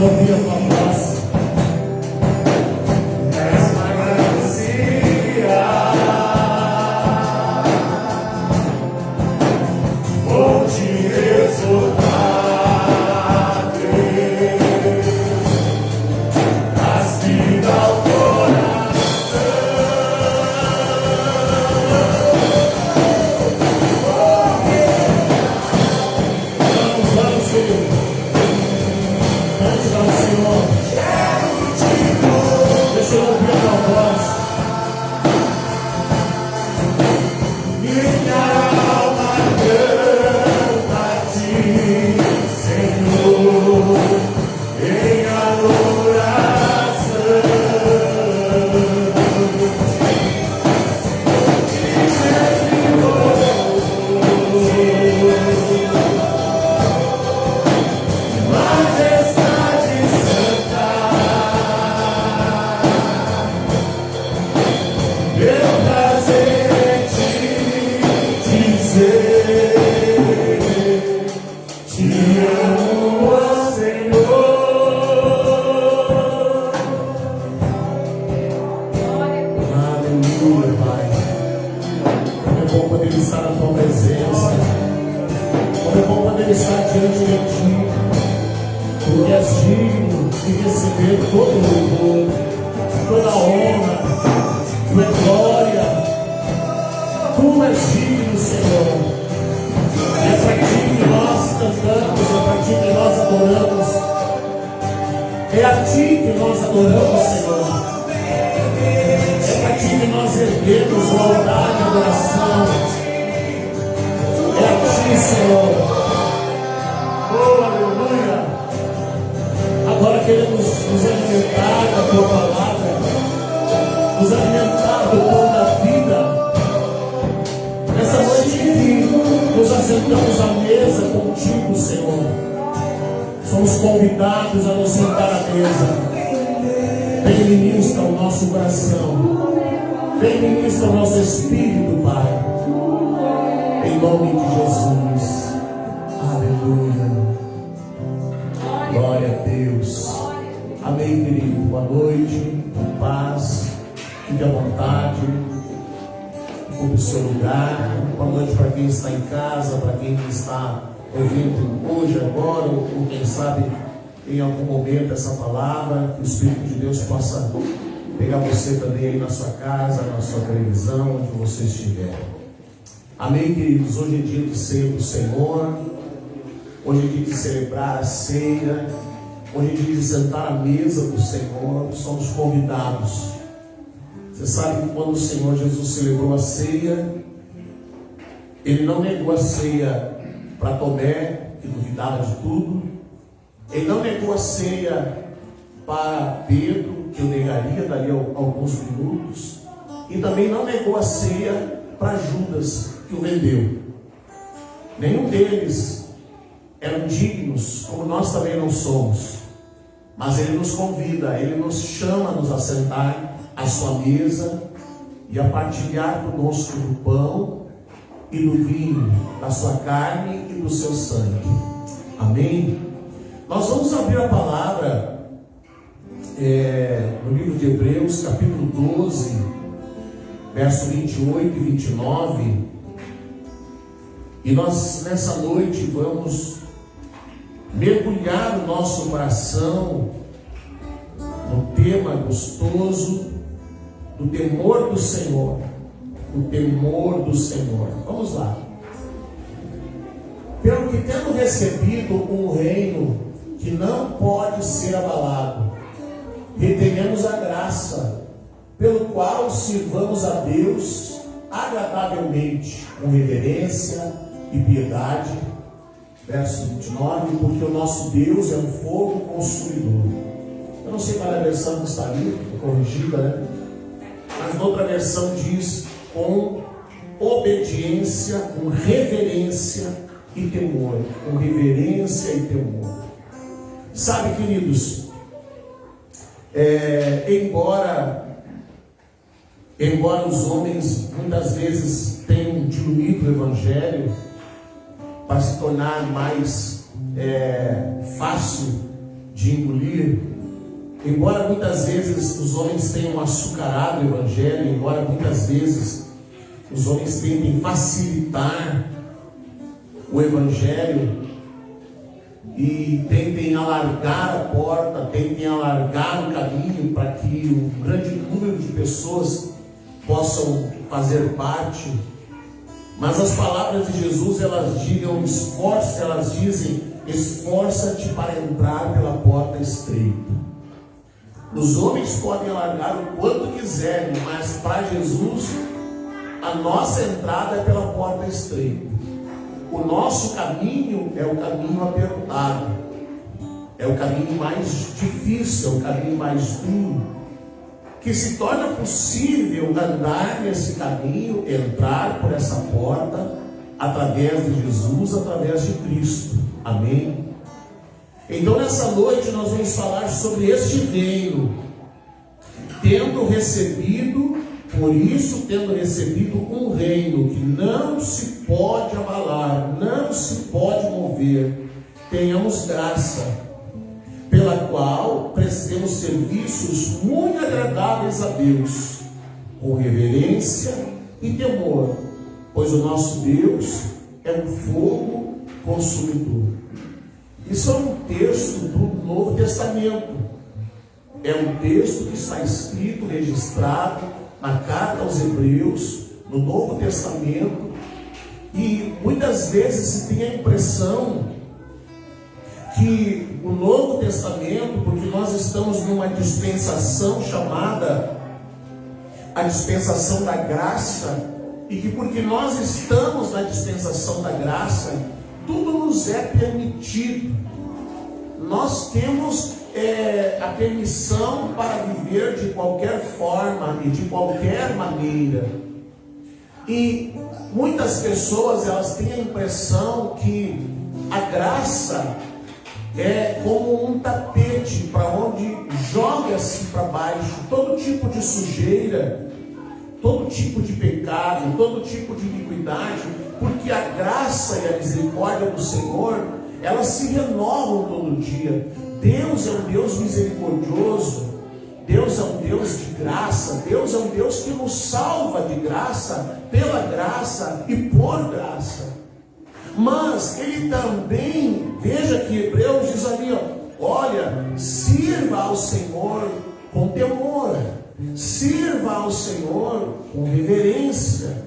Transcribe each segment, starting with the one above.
ouvir a tua voz. Vou te exortar, as-me ao coração. Vamos, Senhor. Cante ao Senhor. Deixa eu ouvir a tua voz. Minha alma canta a ti, Senhor, em adoração. Majestade santa, meu prazer é te dizer, te amo, ó Senhor. Aleluia, Pai. Como é bom poder estar na tua presença. Como é bom poder estar diante de ti. Tu és digno de receber todo o louvor, toda a honra, tu é glória. Tu és digno, Senhor. É para ti que nós cantamos, é para ti que nós adoramos. É a ti que nós adoramos, Senhor. É para ti que nós erguemos o altar de adoração. É a ti, Senhor. Oh, aleluia. Agora queremos nos alimentar da tua palavra, nos alimentar do pão da vida. Nessa noite que nos assentamos à mesa contigo, Senhor, somos convidados a nos sentar à mesa. Vem ministra o nosso coração, vem ministra o nosso espírito, Pai, em nome de Jesus. Aleluia. Glória a Deus. Amém, querido. Boa noite, paz, fique à vontade, ocupe o seu lugar. Boa noite para quem está em casa, para quem está ouvindo hoje, agora, ou quem sabe em algum momento essa palavra. Que o Espírito de Deus possa pegar você também aí na sua casa, na sua televisão, onde você estiver. Amém, queridos. Hoje é dia de ceia do Senhor. Hoje é dia de celebrar a ceia. Hoje é dia de sentar à mesa do Senhor. Somos convidados. Você sabe que quando o Senhor Jesus celebrou a ceia, Ele não negou a ceia para Tomé, que duvidava de tudo. Ele não negou a ceia para Pedro, que o negaria dali a alguns minutos. E também não negou a ceia para Judas, que o vendeu. Nenhum deles eram dignos, como nós também não somos. Mas Ele nos convida, Ele nos chama a nos assentar à sua mesa e a partilhar conosco do pão e do vinho, da sua carne e do seu sangue. Amém? Nós vamos abrir a palavra no livro de Hebreus, capítulo 12, verso 28 e 29. E nós nessa noite vamos mergulhar o nosso coração no tema gostoso do temor do Senhor. O temor do Senhor. Vamos lá. Pelo que tendo recebido um reino que não pode ser abalado, retenhamos a graça, pelo qual sirvamos a Deus agradavelmente, com reverência e piedade. Verso 29, porque o nosso Deus é um fogo consumidor. Eu não sei qual é a versão que está ali, corrigida, né? Mas outra versão diz com obediência, com reverência e temor. Com reverência e temor. Sabe, queridos, embora os homens muitas vezes tenham diluído o Evangelho para se tornar mais fácil de engolir. Embora muitas vezes os homens tenham açucarado o Evangelho, embora muitas vezes os homens tentem facilitar o Evangelho e tentem alargar a porta, tentem alargar o caminho para que um grande número de pessoas possam fazer parte, mas as palavras de Jesus, elas dizem, esforça-te para entrar pela porta estreita. Os homens podem alargar o quanto quiserem, mas para Jesus, a nossa entrada é pela porta estreita. O nosso caminho é o caminho apertado, é o caminho mais difícil, é o caminho mais duro, que se torna possível andar nesse caminho, entrar por essa porta, através de Jesus, através de Cristo. Amém? Então nessa noite nós vamos falar sobre este reino, tendo recebido um reino que não se pode abalar, não se pode mover, tenhamos graça, pela qual prestemos serviços muito agradáveis a Deus, com reverência e temor, pois o nosso Deus é um fogo consumidor. Isso é um texto do Novo Testamento, é um texto que está escrito, registrado na carta aos Hebreus, no Novo Testamento, e muitas vezes se tem a impressão que o Novo Testamento, porque nós estamos numa dispensação chamada a dispensação da graça, e que porque nós estamos na dispensação da graça, tudo nos é permitido. Nós temos a permissão para viver de qualquer forma e de qualquer maneira. E muitas pessoas, elas têm a impressão que a graça é como um tapete para onde joga-se para baixo todo tipo de sujeira, todo tipo de pecado, todo tipo de iniquidade, porque a graça e a misericórdia do Senhor, elas se renovam todo dia. Deus é um Deus misericordioso, Deus é um Deus de graça, Deus é um Deus que nos salva de graça, pela graça e por graça. Mas Ele também, veja que Hebreus diz ali, olha, sirva ao Senhor com temor, sirva ao Senhor com reverência,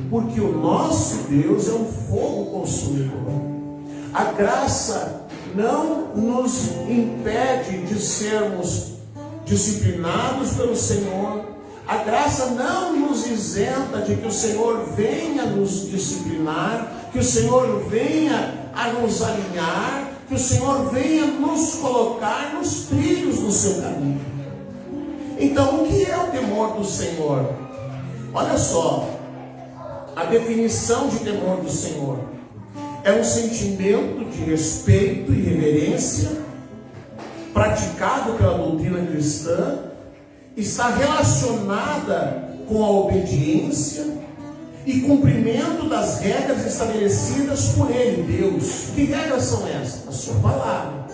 porque o nosso Deus é um fogo consumidor. A graça não nos impede de sermos disciplinados pelo Senhor. A graça não nos isenta de que o Senhor venha nos disciplinar, que o Senhor venha a nos alinhar, que o Senhor venha nos colocar nos trilhos do seu caminho. Então, o que é o temor do Senhor? Olha só, a definição de temor do Senhor é um sentimento de respeito e reverência praticado pela doutrina cristã, está relacionada com a obediência e cumprimento das regras estabelecidas por Ele, Deus. Que regras são essas? A sua palavra.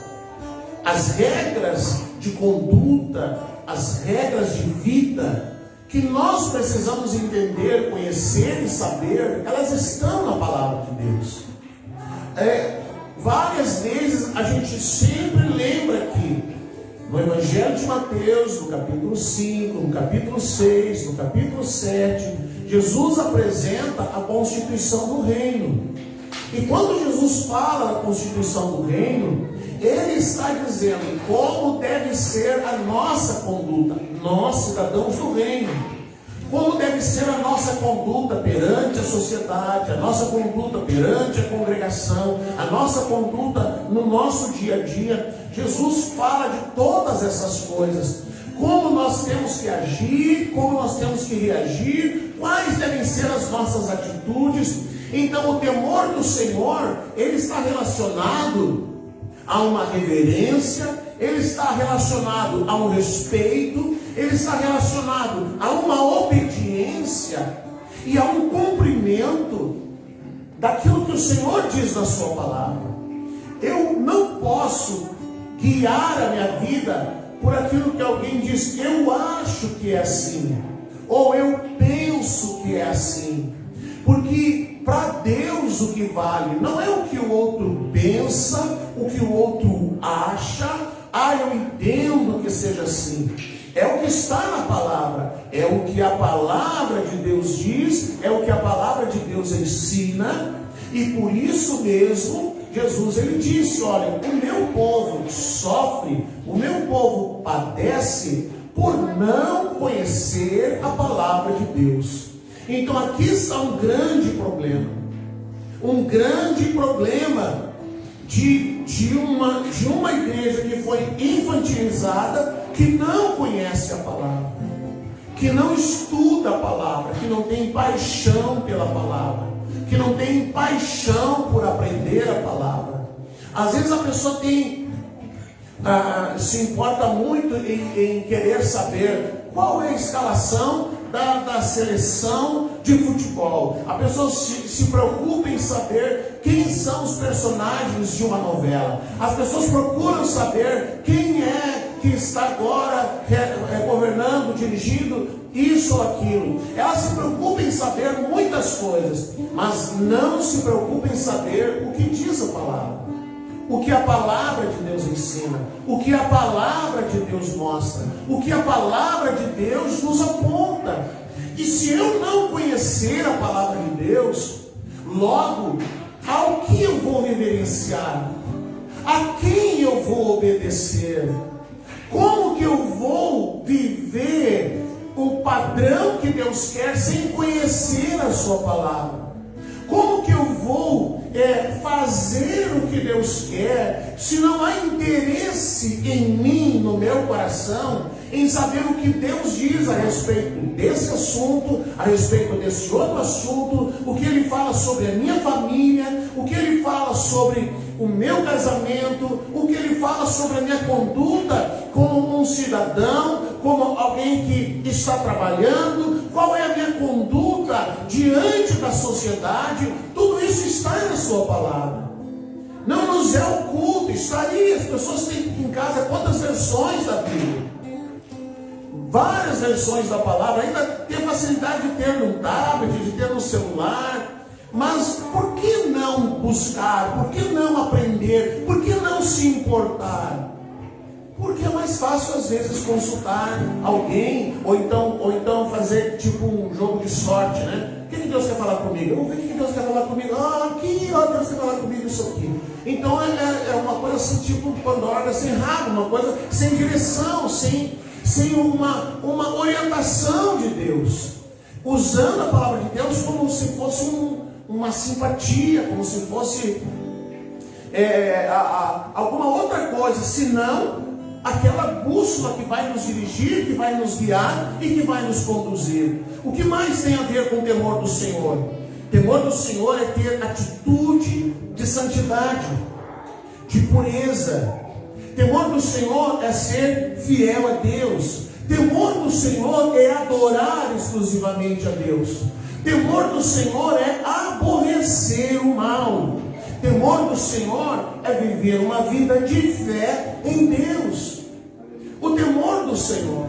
As regras de conduta, as regras de vida que nós precisamos entender, conhecer e saber, elas estão na palavra de Deus. Várias vezes a gente sempre lembra que no Evangelho de Mateus, no capítulo 5, no capítulo 6, no capítulo 7, Jesus apresenta a constituição do reino. E quando Jesus fala da constituição do reino, Ele está dizendo como deve ser a nossa conduta, nós cidadãos do reino. Como deve ser a nossa conduta perante a sociedade, a nossa conduta perante a congregação, a nossa conduta no nosso dia a dia. Jesus fala de todas essas coisas. Como nós temos que agir, como nós temos que reagir, quais devem ser as nossas atitudes. Então o temor do Senhor, ele está relacionado a uma reverência, ele está relacionado a um respeito, ele está relacionado a uma obediência e a um cumprimento daquilo que o Senhor diz na sua palavra. Eu não posso guiar a minha vida por aquilo que alguém diz, eu acho que é assim, ou eu penso que é assim. Porque para Deus o que vale não é o que o outro pensa, o que o outro acha, eu entendo que seja assim. É o que está na palavra, é o que a palavra de Deus diz, é o que a palavra de Deus ensina, e por isso mesmo, Jesus ele disse, olha, o meu povo sofre, o meu povo padece por não conhecer a palavra de Deus. Então aqui está um grande problema de uma igreja que foi infantilizada, que não conhece a palavra, que não estuda a palavra, que não tem paixão pela palavra, que não tem paixão por aprender a palavra. Às vezes a pessoa se importa muito em querer saber qual é a escalação da seleção de futebol. A pessoa se preocupa em saber quem são os personagens de uma novela. As pessoas procuram saber quem é que está agora governando, dirigindo isso ou aquilo. Elas se preocupam em saber muitas coisas, mas não se preocupam em saber o que diz a palavra, o que a palavra de Deus ensina, o que a palavra de Deus mostra, o que a palavra de Deus nos aponta. E se eu não conhecer a palavra de Deus, logo, ao que eu vou reverenciar? A quem eu vou obedecer? Como que eu vou viver o padrão que Deus quer sem conhecer a sua palavra? Como que eu vou fazer o que Deus quer, se não há interesse em mim, no meu coração, em saber o que Deus diz a respeito desse assunto, a respeito desse outro assunto, o que Ele fala sobre a minha família, o que Ele fala sobre o meu casamento, o que Ele fala sobre a minha conduta como um cidadão, como alguém que está trabalhando, qual é a minha conduta diante da sociedade. Tudo isso está na sua palavra, não nos é oculto, está aí. As pessoas têm em casa quantas versões da Bíblia, várias versões da palavra, ainda tem facilidade de ter no tablet, de ter no celular. Mas por que não buscar? Por que não aprender? Por que não se importar? Porque é mais fácil às vezes consultar alguém, ou então fazer tipo um jogo de sorte, né? O que Deus quer falar comigo? Eu vou ver o que Deus quer falar comigo. Aqui, Deus quer falar comigo isso aqui. Então é uma coisa assim, tipo Pandora sem rabo, uma coisa sem direção, sem uma orientação de Deus, usando a palavra de Deus como se fosse uma simpatia, como se fosse alguma outra coisa, senão aquela bússola que vai nos dirigir, que vai nos guiar e que vai nos conduzir. O que mais tem a ver com o temor do Senhor? Temor do Senhor é ter atitude de santidade, de pureza. Temor do Senhor é ser fiel a Deus. Temor do Senhor é adorar exclusivamente a Deus. Temor do Senhor é aborrecer o mal. Temor do Senhor é viver uma vida de fé em Deus. O temor do Senhor.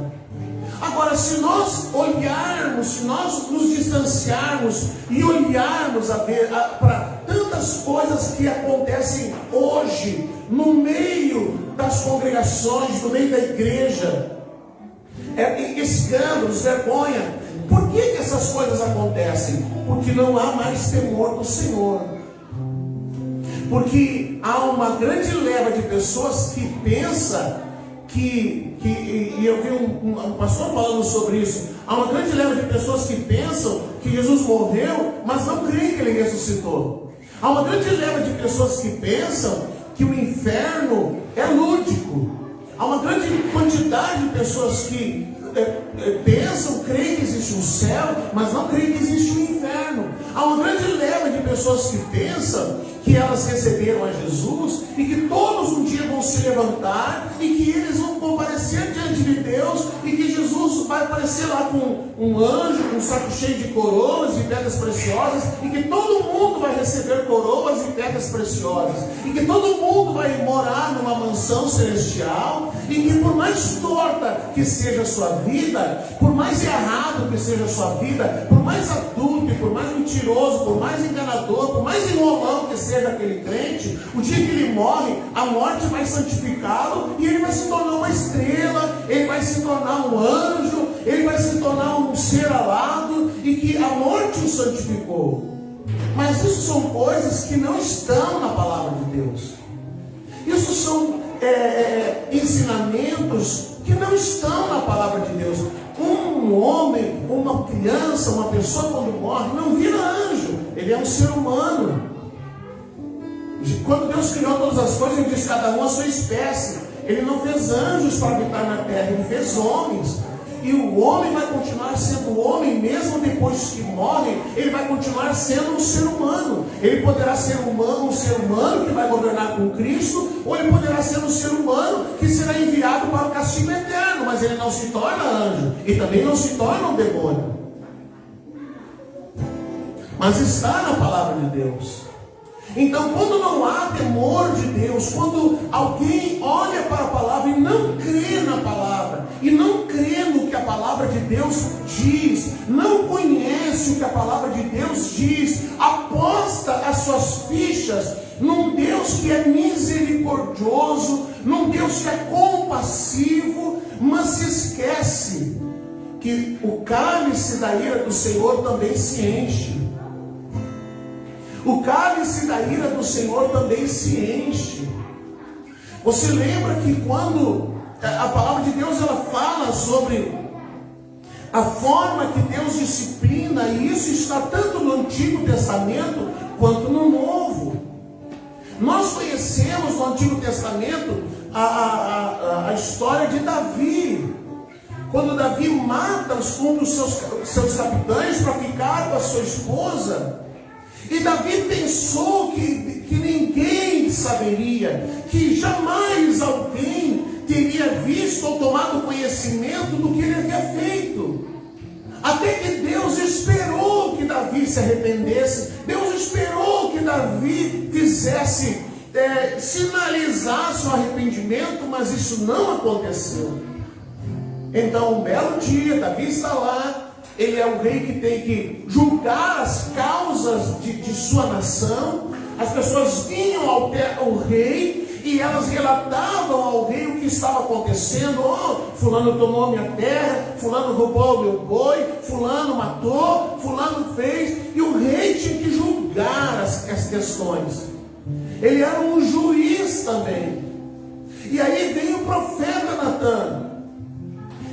Agora, se nós olharmos, se nós nos distanciarmos e olharmos para tantas coisas que acontecem hoje no meio das congregações, no meio da igreja, escândalos, vergonha. Por que essas coisas acontecem? Porque não há mais temor do Senhor. Porque há uma grande leva de pessoas que pensa e eu vi um pastor falando sobre isso. Há uma grande leva de pessoas que pensam que Jesus morreu, mas não creem que Ele ressuscitou. Há uma grande leva de pessoas que pensam que o inferno é lúdico. Há uma grande quantidade de pessoas que pensam, creem que existe um céu, mas não creem que existe um inferno. Há uma grande leva de pessoas que pensam que elas receberam a Jesus e que todos um dia vão se levantar e que eles vão comparecer diante de Deus e que Jesus Jesus vai aparecer lá com um anjo, com um saco cheio de coroas e pedras preciosas, e que todo mundo vai receber coroas e pedras preciosas, e que todo mundo vai morar numa mansão celestial, e que por mais torta que seja a sua vida, por mais errado que seja a sua vida, por mais adulto, por mais mentiroso, por mais enganador, por mais enrolão que seja aquele crente, o dia que ele morre, a morte vai santificá-lo e ele vai se tornar uma estrela, ele vai se tornar um anjo, ele vai se tornar um ser alado, e que a morte o santificou. Mas isso são coisas que não estão na palavra de Deus. Isso são ensinamentos que não estão na palavra de Deus. Um homem, uma criança, uma pessoa quando morre, não vira anjo, ele é um ser humano. Quando Deus criou todas as coisas, ele diz cada um a sua espécie. Ele não fez anjos para habitar na terra, ele fez homens. E o homem vai continuar sendo homem, mesmo depois que morre, ele vai continuar sendo um ser humano. Ele poderá ser um ser humano que vai governar com Cristo, ou ele poderá ser um ser humano que será enviado para o castigo eterno, mas ele não se torna anjo, e também não se torna um demônio. Mas está na palavra de Deus. Então, quando não há temor de Deus, quando alguém olha para a palavra e não crê na palavra, e não crê no que a palavra de Deus diz, não conhece o que a palavra de Deus diz, aposta as suas fichas num Deus que é misericordioso, num Deus que é compassivo, mas se esquece que o cálice da ira do Senhor também se enche. O cálice da ira do Senhor também se enche. Você lembra que quando a palavra de Deus ela fala sobre a forma que Deus disciplina, e isso está tanto no Antigo Testamento quanto no Novo. Nós conhecemos no Antigo Testamento a história de Davi. Quando Davi mata um dos seus capitães para ficar com a sua esposa. E Davi pensou que ninguém saberia, que jamais alguém teria visto ou tomado conhecimento do que ele havia feito. Até que Deus esperou que Davi se arrependesse, Deus esperou que Davi fizesse, sinalizasse o arrependimento, mas isso não aconteceu. Então, um belo dia, Davi está lá. Ele é o rei que tem que julgar as causas de sua nação. As pessoas vinham ao rei e elas relatavam ao rei o que estava acontecendo. Fulano tomou minha terra, fulano roubou o meu boi, fulano matou, fulano fez. E o rei tinha que julgar as questões. Ele era um juiz também. E aí vem o profeta Natan.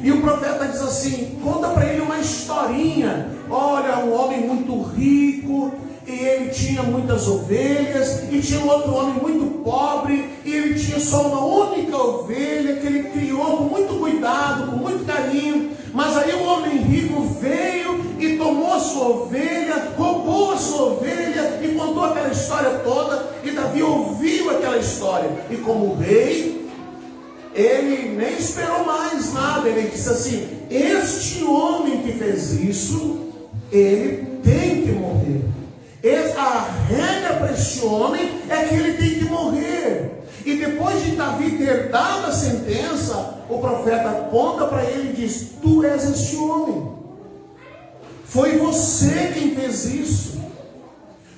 E o profeta diz assim, conta para ele uma historinha. Olha, um homem muito rico, e ele tinha muitas ovelhas, e tinha um outro homem muito pobre, e ele tinha só uma única ovelha, que ele criou com muito cuidado, com muito carinho. Mas aí o homem rico veio e tomou a sua ovelha, roubou a sua ovelha, e contou aquela história toda, e Davi ouviu aquela história. E como rei, ele nem esperou mais nada. Ele disse assim, este homem que fez isso, ele tem que morrer. A regra para este homem é que ele tem que morrer. E depois de Davi ter dado a sentença, o profeta aponta para ele e diz, tu és este homem. Foi você quem fez isso.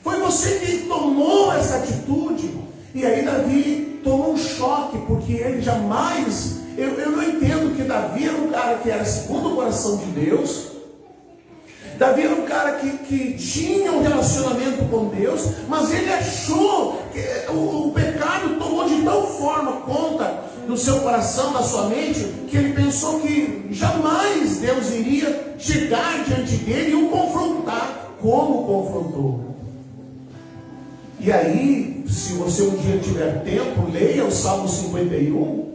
Foi você quem tomou essa atitude. E aí Davi tomou um choque, porque ele jamais... Eu não entendo que Davi era um cara que era segundo o coração de Deus. Davi era um cara que tinha um relacionamento com Deus, mas ele achou que o pecado tomou de tal forma conta do seu coração, da sua mente, que ele pensou que jamais Deus iria chegar diante dele e o confrontar, como confrontou. E aí, se você um dia tiver tempo, leia o Salmo 51,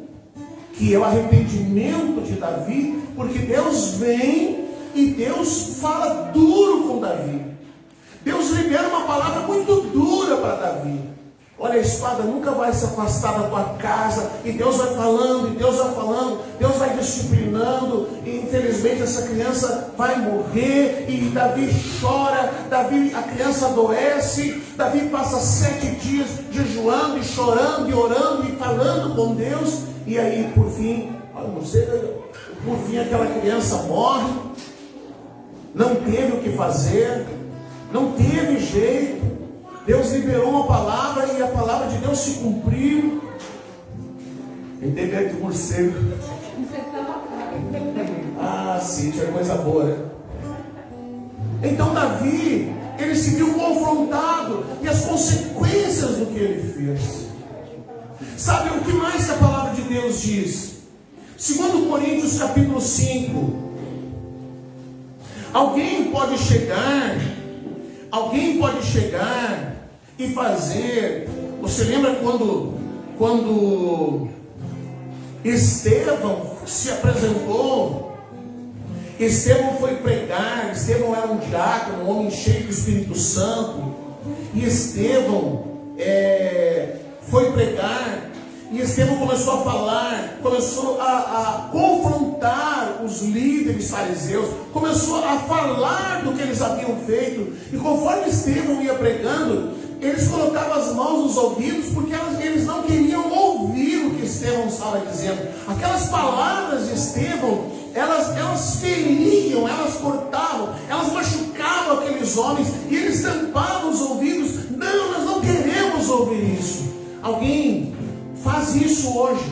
que é o arrependimento de Davi, porque Deus vem e Deus fala duro com Davi. Deus libera uma palavra muito dura para Davi. Olha, a espada nunca vai se afastar da tua casa, e Deus vai falando, e Deus vai falando, Deus vai disciplinando, e infelizmente essa criança vai morrer, e Davi chora, a criança adoece, Davi passa 7 dias jejuando, e chorando, e orando, e falando com Deus, e aí por fim, aquela criança morre, não teve o que fazer, não teve jeito. Deus liberou uma palavra e a palavra de Deus se cumpriu. Entendeu de morcego? Ah, sim, tinha coisa boa, né? Então Davi, ele se viu confrontado e as consequências do que ele fez. Sabe o que mais que a palavra de Deus diz? 2 Coríntios capítulo 5. Alguém pode chegar e fazer. Você lembra quando Estevão se apresentou? Estevão foi pregar. Estevão era um diácono, um homem cheio do Espírito Santo. E Estevão foi pregar. E Estevão começou a falar, começou a confrontar os líderes fariseus, começou a falar do que eles haviam feito. E conforme Estevão ia pregando, eles colocavam as mãos nos ouvidos, porque eles não queriam ouvir o que Estevão estava dizendo. Aquelas palavras de Estevão, elas feriam, elas cortavam, elas machucavam aqueles homens, e eles tampavam os ouvidos. Não, nós não queremos ouvir isso. Alguém faz isso hoje.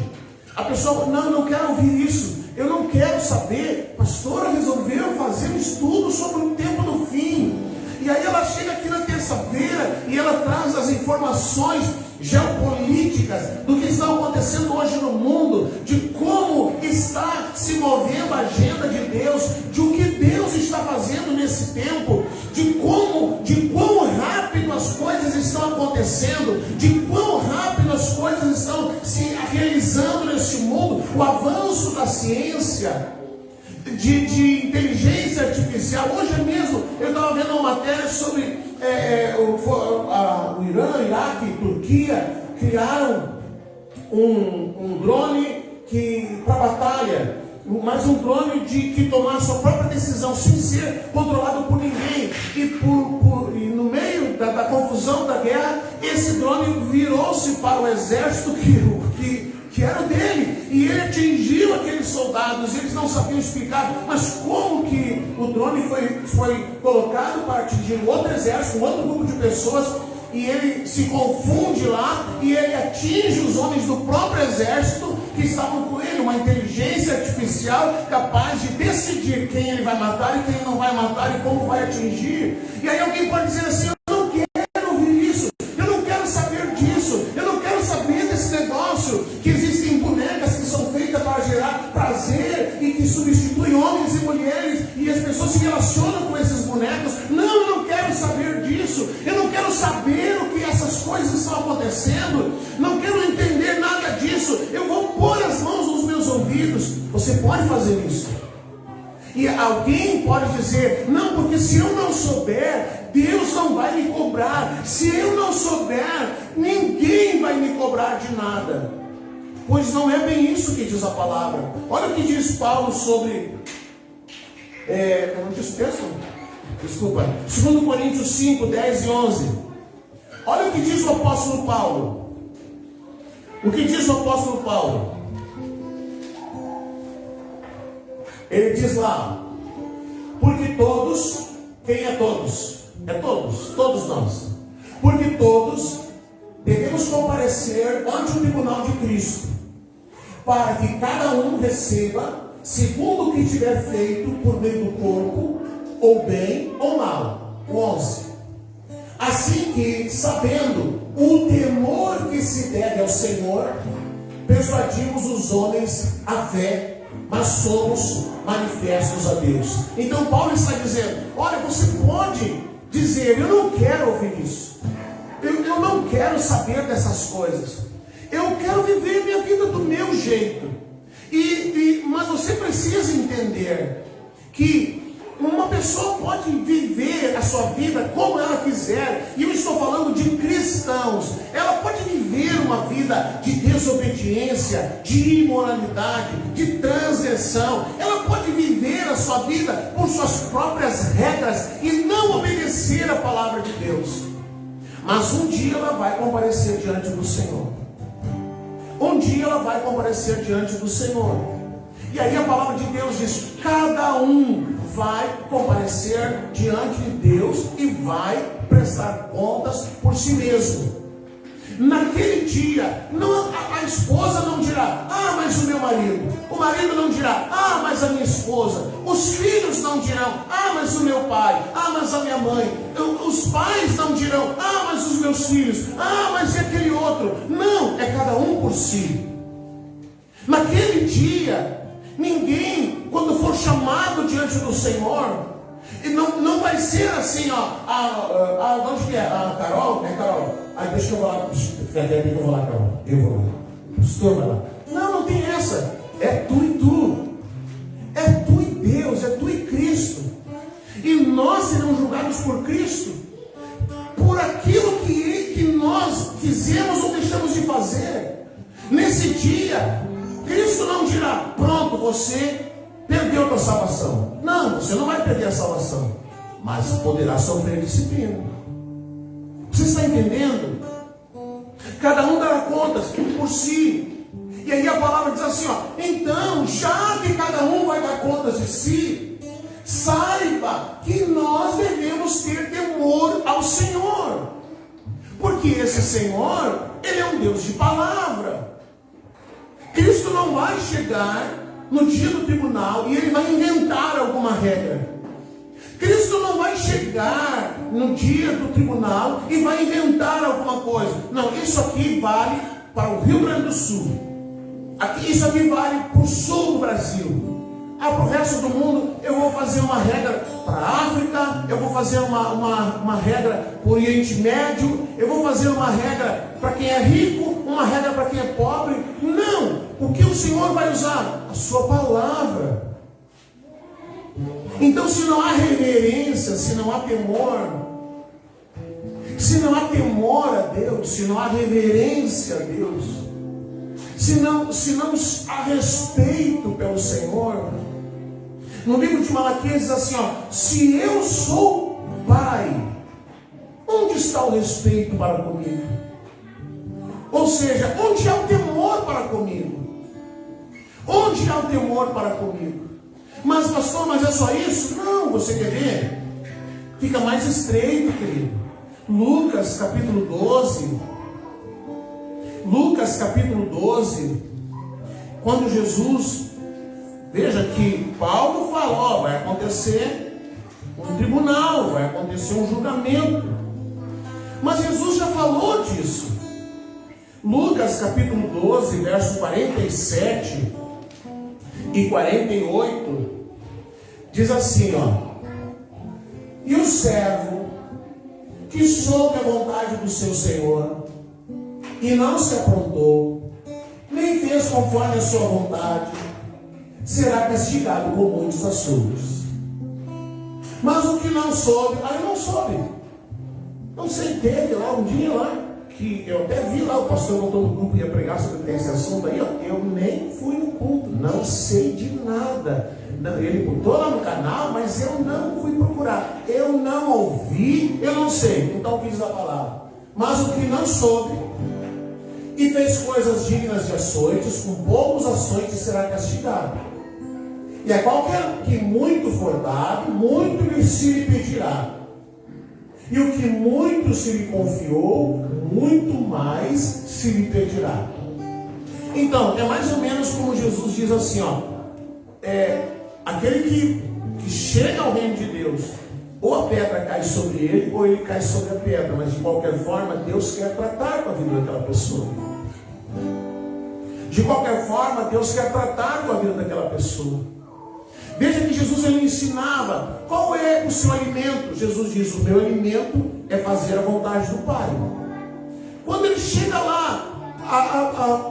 A pessoa, não, eu não quero ouvir isso, eu não quero saber. A pastora resolveu fazer um estudo sobre o tempo do fim, e aí ela chega aqui na terça-feira e ela traz as informações geopolíticas do que está acontecendo hoje no mundo, de como está se movendo a agenda de Deus, de o que Deus está fazendo nesse tempo, de quão rápido as coisas estão acontecendo, de quão rápido as coisas estão se realizando nesse mundo, o avanço da ciência, de inteligência artificial. Hoje mesmo eu estava vendo uma matéria sobre o Irã, Iraque e Turquia criaram um drone para batalha, mas um drone que tomar a sua própria decisão sem ser controlado por ninguém. E no meio da confusão da guerra, esse drone virou-se para o exército que era dele, e ele atingiu aqueles soldados. Eles não sabiam explicar, mas como que o drone foi colocado para atingir um outro exército, um outro grupo de pessoas, e ele se confunde lá, e ele atinge os homens do próprio exército que estavam com ele, uma inteligência artificial capaz de decidir quem ele vai matar e quem não vai matar e como vai atingir. E aí alguém pode dizer assim: eu não quero ouvir isso, eu não quero saber disso, eu não quero saber desse negócio, que existem bonecas que são feitas para gerar prazer e que substituem homens e mulheres, e as pessoas se relacionam com esses bonecos. Não, eu não quero saber disso, eu não quero saber o que essas coisas estão acontecendo, não quero entender nada disso, eu vou pôr as mãos nos meus ouvidos. Você pode fazer isso. E alguém pode dizer: não, porque se eu não souber, Deus não vai me cobrar. Se eu não souber, ninguém vai me cobrar de nada. Pois não é bem isso que diz a palavra. Olha o que diz Paulo sobre... não diz o texto? Desculpa. 2 Coríntios 5, 10 e 11. Olha o que diz o apóstolo Paulo. O que diz o apóstolo Paulo? Ele diz lá: porque todos, quem é todos? É todos, todos nós. Porque todos devemos comparecer ante o tribunal de Cristo, para que cada um receba segundo o que tiver feito por meio do corpo, ou bem ou mal. 11. Assim que, sabendo o temor que se deve ao Senhor, persuadimos os homens à fé, mas somos manifestos a Deus. Então Paulo está dizendo: olha, você pode dizer: eu não quero ouvir isso, eu não quero saber dessas coisas, eu quero viver minha vida do meu jeito. Mas você precisa entender que uma pessoa pode viver a sua vida como ela quiser, e eu estou falando de cristãos. Ela pode viver uma vida de desobediência, de imoralidade, de transgressão. Ela pode viver a sua vida por suas próprias regras e não obedecer a palavra de Deus. Mas um dia ela vai comparecer diante do Senhor. Um dia ela vai comparecer diante do Senhor. E aí a palavra de Deus diz: cada um vai comparecer diante de Deus e vai prestar contas por si mesmo. Naquele dia, a esposa não dirá: ah, mas o meu marido. O marido não dirá: ah, mas a minha esposa. Os filhos não dirão: ah, mas o meu pai. Ah, mas a minha mãe. Os pais não dirão: ah, mas os meus filhos. Ah, mas e aquele outro. Não, é cada um por si. Naquele dia, ninguém, quando for chamado diante do Senhor, e não vai ser assim, ó. Onde que é? A Carol? É Carol. Aí deixa eu falar. Fica quieto que eu vou lá, Carol. Eu vou lá. O pastor vai lá. Não tem essa. É tu e tu. É tu e Deus. É tu e Cristo. E nós seremos julgados por Cristo por aquilo que nós fizemos ou deixamos de fazer. Nesse dia, Cristo não dirá: pronto, você perdeu a tua salvação. Não, você não vai perder a salvação, mas poderá sofrer disciplina. Você está entendendo? Cada um dará contas por si. E aí a palavra diz assim, ó: então, já que cada um vai dar contas de si, saiba que nós devemos ter temor ao Senhor. Porque esse Senhor, Ele é um Deus de palavra. Cristo não vai chegar no dia do tribunal e Ele vai inventar alguma regra. Cristo não vai chegar no dia do tribunal e vai inventar alguma coisa. Não, isso aqui vale para o Rio Grande do Sul. Isso aqui vale para o sul do Brasil. Para o resto do mundo, eu vou fazer uma regra para a África, eu vou fazer uma regra para o Oriente Médio, eu vou fazer uma regra para quem é rico, uma regra para quem é pobre. Não! O que o Senhor vai usar? A sua palavra. Então, se não há reverência, se não há temor a Deus, se não há reverência a Deus, se não há respeito pelo Senhor, no livro de Malaquias diz assim, ó: se eu sou pai, onde está o respeito para comigo? Ou seja, onde há o temor para comigo? Onde há o temor para comigo? Mas pastor, mas é só isso? Não, você quer ver? Fica mais estreito, querido. Lucas capítulo 12. Lucas capítulo 12. Quando Jesus, veja que Paulo falou, vai acontecer um tribunal, vai acontecer um julgamento. Mas Jesus já falou disso. Lucas capítulo 12, verso 47 e 48, diz assim, ó: e o servo que soube a vontade do seu Senhor e não se aprontou, nem fez conforme a sua vontade, será castigado com muitos açoites. Mas o que não soube, não sei, teve lá um dia lá, que eu até vi lá, o pastor voltou no grupo e ia pregar sobre esse assunto aí, ó. Eu nem fui no culto, não sei de nada. Não, ele botou lá no canal, mas eu não fui procurar. Eu não ouvi, eu não sei. Então diz a palavra: mas o que não soube e fez coisas dignas de açoites, com poucos açoites será castigado. E a qualquer que muito for dado, muito lhe se lhe pedirá. E o que muito se lhe confiou, muito mais se lhe pedirá. Então, é mais ou menos como Jesus diz assim, ó: aquele que chega ao reino de Deus, ou a pedra cai sobre ele, ou ele cai sobre a pedra, mas de qualquer forma, Deus quer tratar com a vida daquela pessoa. De qualquer forma, Deus quer tratar com a vida daquela pessoa. Veja que Jesus ele ensinava: qual é o seu alimento? Jesus diz: o meu alimento é fazer a vontade do Pai. Quando ele chega lá,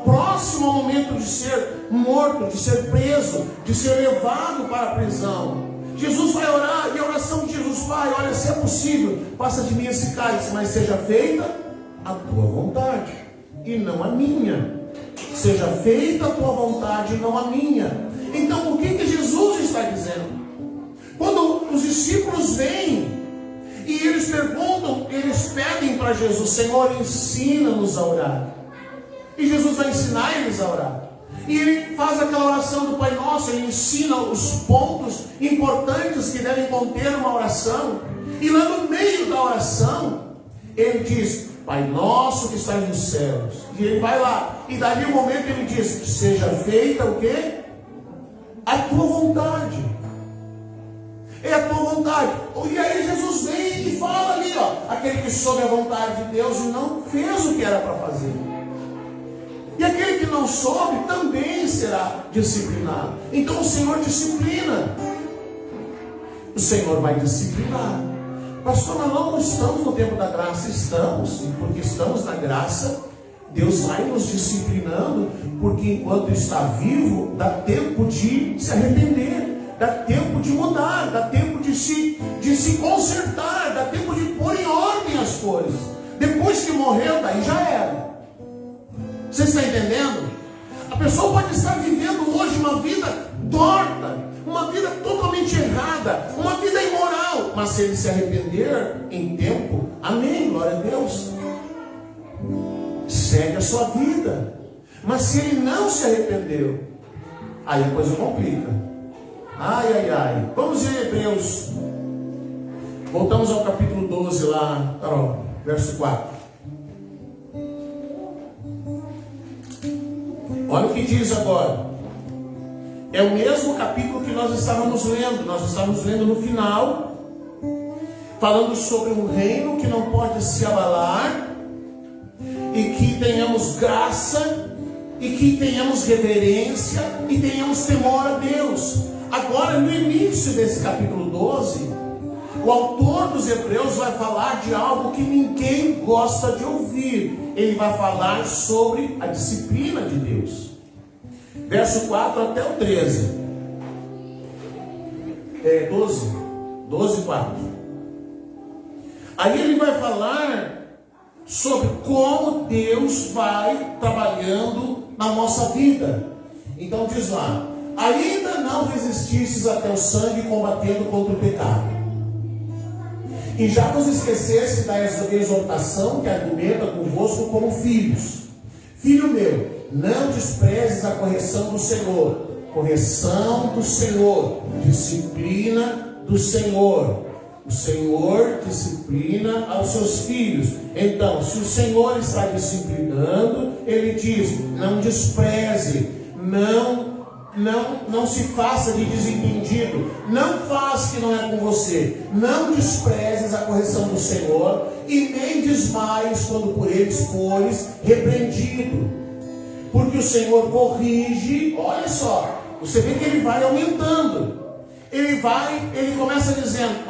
próximo ao momento de ser morto, de ser preso, de ser levado para a prisão, Jesus vai orar, e a oração de Jesus: Pai, olha, se é possível, passa de mim esse cálice, mas seja feita a tua vontade e não a minha. Seja feita a tua vontade e não a minha. Então o que Jesus está dizendo? Quando os discípulos vêm e eles perguntam, eles pedem para Jesus: Senhor, ensina-nos a orar. E Jesus vai ensinar eles a orar. E ele faz aquela oração do Pai Nosso, ele ensina os pontos importantes que devem conter uma oração. E lá no meio da oração, ele diz: Pai Nosso que estás nos céus. E ele vai lá, e dali um momento ele diz: seja feita o quê? A tua vontade. É a tua vontade. E aí Jesus vem e fala ali, ó, aquele que soube a vontade de Deus e não fez o que era para fazer. E aquele que não soube também será disciplinado. Então o Senhor disciplina. O Senhor vai disciplinar. Pastor, nós não estamos no tempo da graça. Estamos, e porque estamos na graça, Deus vai nos disciplinando, porque enquanto está vivo, dá tempo de se arrepender, dá tempo de mudar, dá tempo de se consertar, dá tempo de pôr em ordem as coisas. Depois que morreu, daí já era. Você está entendendo? A pessoa pode estar vivendo hoje uma vida torta, uma vida totalmente errada, uma vida imoral, mas se ele se arrepender em tempo, amém, glória a Deus, segue a sua vida. Mas se ele não se arrependeu, aí a coisa complica. Ai, ai, ai. Vamos em Hebreus. Voltamos ao capítulo 12 lá, Carol, verso 4. Olha o que diz agora. É o mesmo capítulo que nós estávamos lendo. Nós estávamos lendo no final, falando sobre um reino que não pode se abalar, e que tenhamos graça, e que tenhamos reverência, e tenhamos temor a Deus. Agora, no início desse capítulo 12, o autor dos Hebreus vai falar de algo que ninguém gosta de ouvir. Ele vai falar sobre a disciplina de Deus. Verso 4 até o 13. 12, 4. Aí ele vai falar sobre como Deus vai trabalhando na nossa vida. Então diz lá: ainda não resististes até o sangue, combatendo contra o pecado. E já vos esqueceste da exortação que argumenta convosco como filhos. Filho meu, não desprezes a correção do Senhor. Correção do Senhor, disciplina do Senhor. O Senhor disciplina aos seus filhos. Então, se o Senhor está disciplinando, Ele diz: não despreze, não se faça de desentendido, não faz que não é com você, não desprezes a correção do Senhor, e nem desmaies quando por eles fores repreendido, porque o Senhor corrige. Olha só, você vê que ele vai aumentando, ele começa dizendo: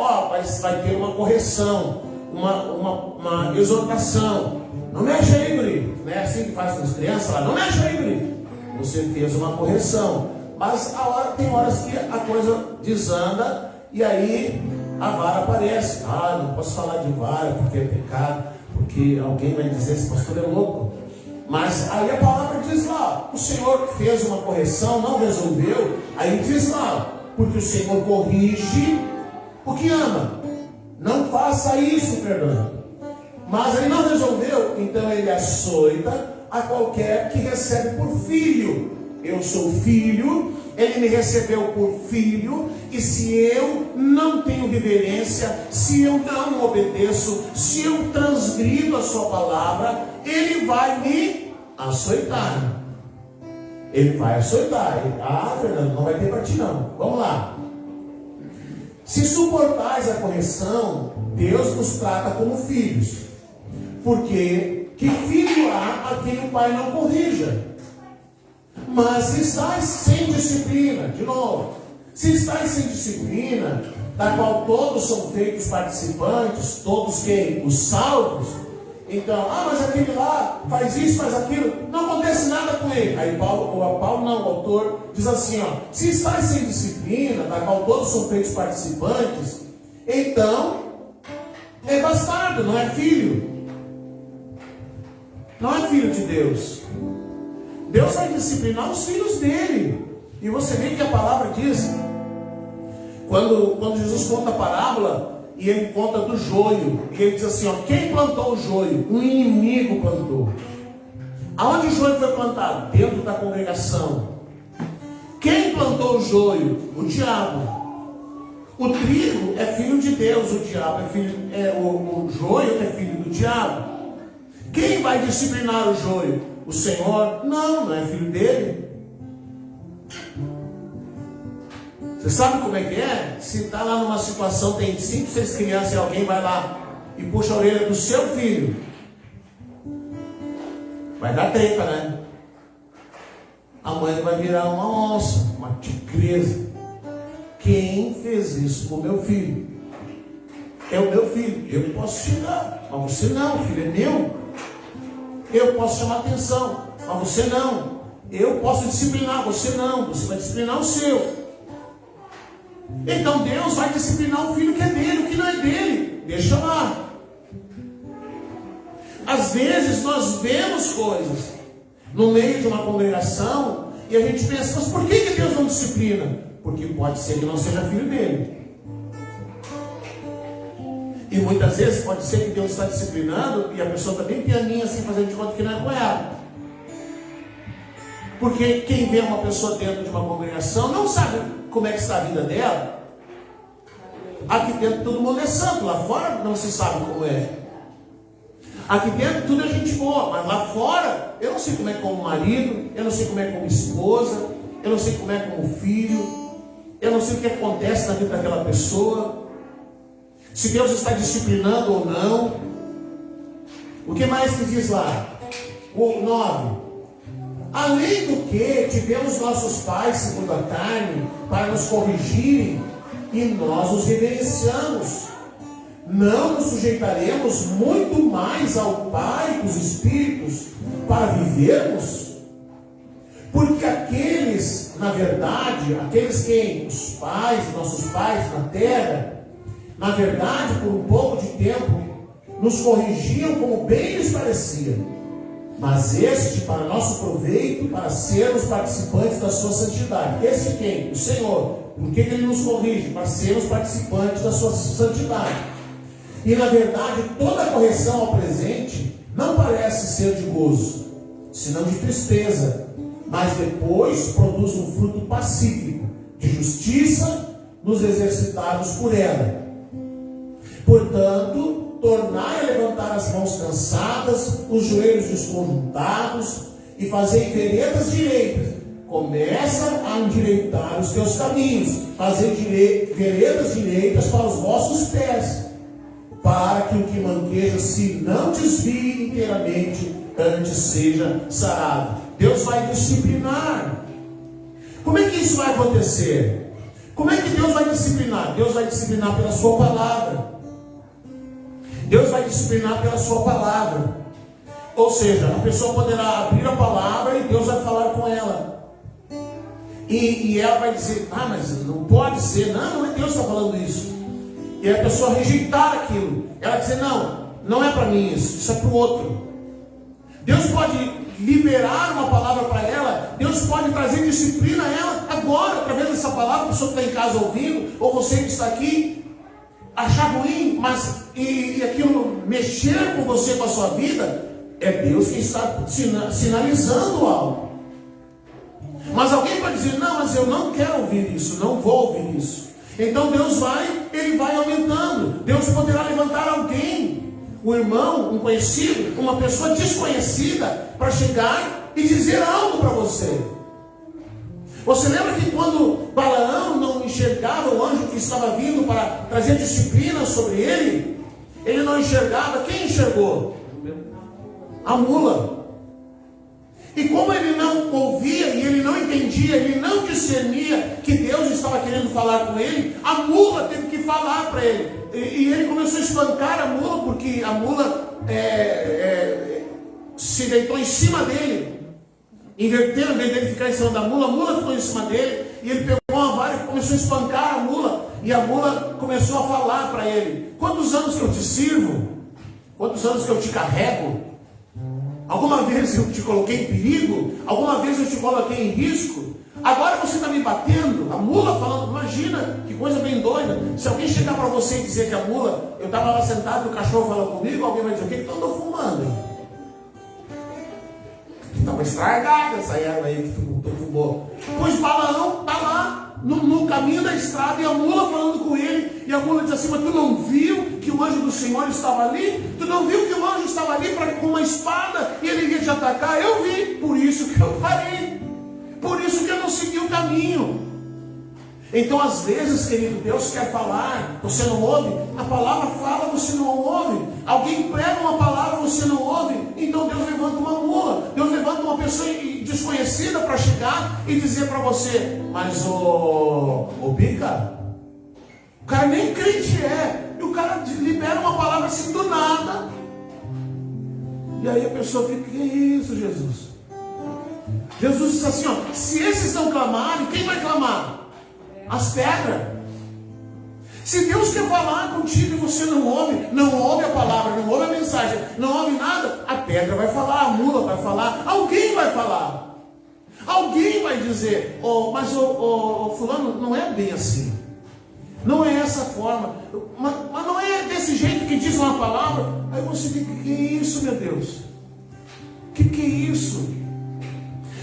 vai ter uma correção, uma exortação, não mexe aí, guri, não é assim que faz com as crianças lá, não mexe aí, guri. Você fez uma correção, mas tem horas que a coisa desanda, e aí a vara aparece. Não posso falar de vara porque é pecado, porque alguém vai dizer: esse pastor é louco. Mas aí a palavra diz lá: o Senhor fez uma correção, não resolveu. Aí diz lá: porque o Senhor corrige o que ama. Não faça isso, Fernando. Mas ele não resolveu, então ele açoita a qualquer que recebe por filho. Eu sou filho, ele me recebeu por filho, e se eu não tenho reverência, se eu não obedeço, se eu transgrido a sua palavra, ele vai me açoitar. Ele vai açoitar. Fernando, não vai ter para ti não. Vamos lá. Se suportais a correção, Deus nos trata como filhos. Porque que filho há a quem o pai não corrija? Mas se estáis sem disciplina, de novo, se estáis sem disciplina, da qual todos são feitos participantes, todos quem? Os salvos, Então, mas aquele lá faz isso, faz aquilo, não acontece nada com ele. Aí Paulo não, o autor diz assim, se estáis sem disciplina, da qual todos são feitos participantes, então é bastardo, não é filho. Não é filho de Deus. Deus vai disciplinar os filhos dele. E você vê que a palavra diz, quando Jesus conta a parábola, e ele conta do joio, e ele diz assim, quem plantou o joio? Um inimigo plantou. Aonde o joio foi plantado? Dentro da congregação. Quem plantou o joio? O diabo. O trigo é filho de Deus, o diabo é filho, o joio é filho do diabo. Quem vai disciplinar o joio? O Senhor? Não é filho dele. Você sabe como é que é? Se está lá numa situação, tem 5, 6 crianças e alguém vai lá e puxa a orelha do seu filho, vai dar treta, né? A mãe vai virar uma onça, uma tigresa. Quem fez isso com o meu filho? É o meu filho. Eu posso xingar, mas você não, o filho é meu. Eu posso chamar atenção, mas você não. Eu posso disciplinar, você não. Você vai disciplinar o seu. Então Deus vai disciplinar o filho que é dele, o que não é dele. Deixa lá. Às vezes nós vemos coisas no meio de uma congregação e a gente pensa, mas por que Deus não disciplina? Porque pode ser que não seja filho dele. E muitas vezes pode ser que Deus está disciplinando e a pessoa está bem pianinha assim, fazendo de conta que não é com ela. Porque quem vê uma pessoa dentro de uma congregação não sabe como é que está a vida dela. Aqui dentro todo mundo é santo, lá fora não se sabe como é. Aqui dentro tudo é gente boa, mas lá fora eu não sei como é como marido, eu não sei como é como esposa, eu não sei como é como filho, eu não sei o que acontece na vida daquela pessoa, se Deus está disciplinando ou não. O que mais que diz lá? O 9. Além do que tivemos nossos pais segundo a carne para nos corrigirem e nós os reverenciamos, não nos sujeitaremos muito mais ao Pai dos Espíritos para vivermos? Porque aqueles, na verdade, aqueles quem? Os pais, nossos pais na terra, na verdade, por um pouco de tempo, nos corrigiam como bem lhes parecia. Mas este para nosso proveito, para sermos participantes da sua santidade. Esse quem? O Senhor. Por que Ele nos corrige? Para sermos participantes da sua santidade. E na verdade, toda correção ao presente não parece ser de gozo, senão de tristeza, mas depois produz um fruto pacífico, de justiça, nos exercitados por ela. Portanto, tornai a levantar as mãos cansadas, os joelhos desconjuntados, e fazei veredas direitas. Começa a endireitar os teus caminhos, fazei veredas direitas para os vossos pés, para que o que manqueja se não desvie inteiramente, antes seja sarado. Deus vai disciplinar. Como é que isso vai acontecer? Como é que Deus vai disciplinar? Deus vai disciplinar pela sua palavra. Deus vai disciplinar pela sua palavra. Ou seja, a pessoa poderá abrir a palavra e Deus vai falar com ela. E ela vai dizer, mas não pode ser. Não é Deus que está falando isso. E a pessoa rejeitar aquilo. Ela dizer, não é para mim isso é para o outro. Deus pode liberar uma palavra para ela. Deus pode trazer disciplina a ela agora, através dessa palavra. A pessoa que está em casa ouvindo, ou você que está aqui, achar ruim, mas e aquilo mexer com você, com a sua vida, é Deus que está sinalizando algo. Mas alguém pode dizer, mas eu não quero ouvir isso, não vou ouvir isso. Então Deus ele vai aumentando. Deus poderá levantar alguém, um irmão, um conhecido, uma pessoa desconhecida, para chegar e dizer algo para você. Você lembra que quando Balaão não enxergava o anjo que estava vindo para trazer disciplina sobre ele, ele não enxergava. Quem enxergou? A mula. E como ele não ouvia e ele não entendia, ele não discernia que Deus estava querendo falar com ele, a mula teve que falar para ele. E ele começou a espancar a mula, porque a mula se deitou em cima dele. Inverteram, em vez dele ficar em cima da mula, a mula ficou em cima dele. E ele pegou uma vara e começou a espancar a mula. E a mula começou a falar para ele: quantos anos que eu te sirvo? Quantos anos que eu te carrego? Alguma vez eu te coloquei em perigo? Alguma vez eu te coloquei em risco? Agora você está me batendo? A mula falando. Imagina, que coisa bem doida. Se alguém chegar para você e dizer que a mula, eu estava lá sentado e o cachorro falou comigo, alguém vai dizer: o que tu andou fumando? Estava estragada essa erva aí que tu fumou. Pois Balaão está lá no caminho da estrada e a mula falando com ele. E a mula diz assim: mas tu não viu que o anjo do Senhor estava ali? Tu não viu que o anjo estava ali com uma espada e ele ia te atacar? Eu vi, por isso que eu parei. Por isso que eu não segui o caminho. Então, às vezes, querido, Deus quer falar, você não ouve. A palavra fala, você não ouve. Alguém prega uma palavra, você não ouve. Então Deus levanta uma mula. Deus levanta uma pessoa desconhecida para chegar e dizer para você: mas o Bica, o cara nem crente é. E o cara libera uma palavra assim do nada. E aí a pessoa fica: que isso, Jesus? Jesus disse assim, ó: se esses não clamarem, quem vai clamar? As pedras. Se Deus quer falar contigo e você não ouve a palavra, não ouve a mensagem, não ouve nada, a pedra vai falar, a mula vai falar, alguém vai falar. Alguém vai dizer: mas fulano, não é bem assim. Não é essa forma. Mas não é desse jeito que diz uma palavra. Aí você fica: que isso, meu Deus? Que é isso?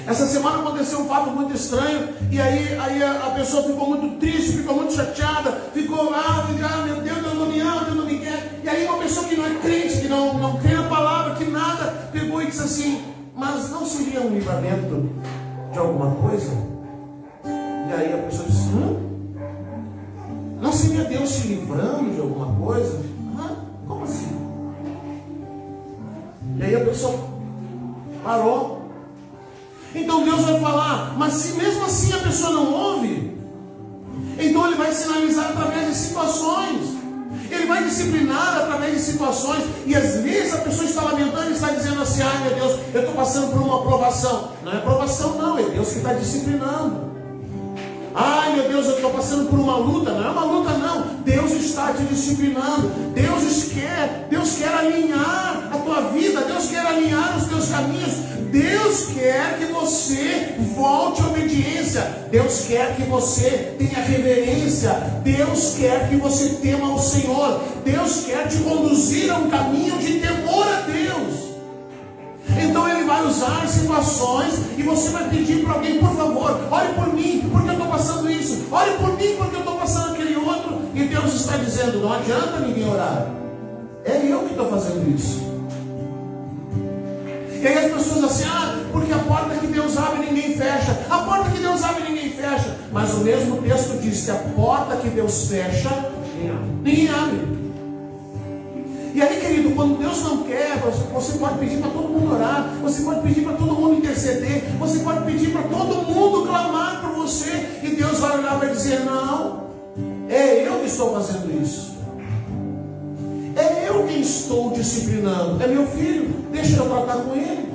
Essa semana aconteceu um fato muito estranho. E aí a pessoa ficou muito triste, ficou muito chateada. Ficou: meu Deus, Deus não me ama, Deus não me quer. E aí uma pessoa que não é crente, que não crê na palavra, que nada, pegou e disse assim: mas não seria um livramento de alguma coisa? E aí a pessoa disse: não seria Deus se livrando de alguma coisa? Como assim? E aí a pessoa parou. Então Deus vai falar, mas se mesmo assim a pessoa não ouve, então Ele vai sinalizar através de situações. Ele vai disciplinar através de situações. E às vezes a pessoa está lamentando e está dizendo assim: ai meu Deus, eu estou passando por uma provação. Não é provação não, é Deus que está disciplinando. Ai meu Deus, eu estou passando por uma luta. Não é uma luta não, Deus está te disciplinando. Deus quer alinhar a tua vida. Deus quer alinhar os teus caminhos. Deus quer que você volte à obediência. Deus quer que você tenha reverência. Deus quer que você tema ao Senhor. Deus quer te conduzir a um caminho de temor a Deus. Então Ele vai usar situações e você vai pedir para alguém: por favor, ore por mim, porque eu estou passando isso. Ore por mim, porque eu estou passando aquele outro. E Deus está dizendo: não adianta ninguém orar. É eu que estou fazendo isso. E aí as pessoas assim: porque a porta que Deus abre ninguém fecha. A porta que Deus abre ninguém fecha. Mas o mesmo texto diz que a porta que Deus fecha, ninguém abre. E aí, querido, quando Deus não quer, você pode pedir para todo mundo orar, você pode pedir para todo mundo interceder, você pode pedir para todo mundo clamar por você, e Deus vai olhar e vai dizer: não, é eu que estou fazendo isso. É eu quem estou disciplinando. É meu filho, deixa eu tratar com ele.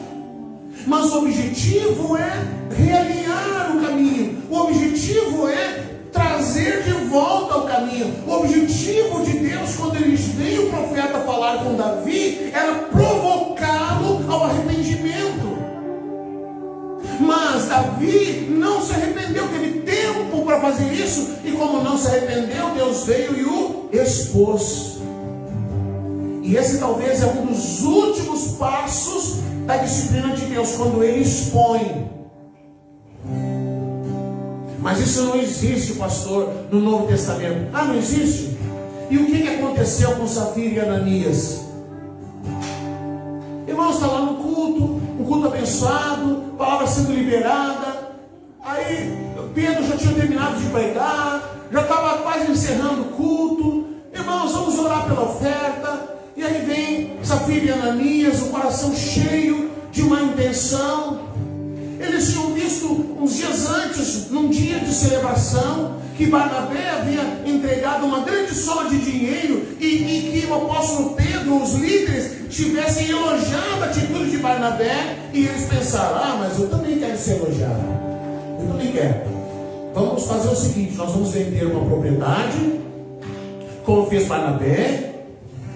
Mas o objetivo é realinhar o caminho. O objetivo é trazer de volta ao caminho. O objetivo de Deus, quando ele veio o profeta falar com Davi, era provocá-lo ao arrependimento. Mas Davi não se arrependeu, teve tempo para fazer isso, e como não se arrependeu, Deus veio e o expôs. E esse talvez é um dos últimos passos da disciplina de Deus, quando Ele expõe. Mas isso não existe, pastor, no Novo Testamento. Não existe? E o que aconteceu com Safira e Ananias? Irmãos, está lá no culto, um culto abençoado, palavra sendo liberada. Aí Pedro já tinha terminado de pregar, já estava quase encerrando o culto. Irmãos, vamos orar pela oferta. E aí vem Safira e Ananias, o coração cheio de uma intenção. Eles tinham visto uns dias antes, num dia de celebração, que Barnabé havia entregado uma grande soma de dinheiro e que o apóstolo Pedro, os líderes, tivessem elogiado a atitude de Barnabé, e eles pensaram: mas eu também quero ser elogiado, eu também quero. Vamos fazer o seguinte: nós vamos vender uma propriedade, como fez Barnabé,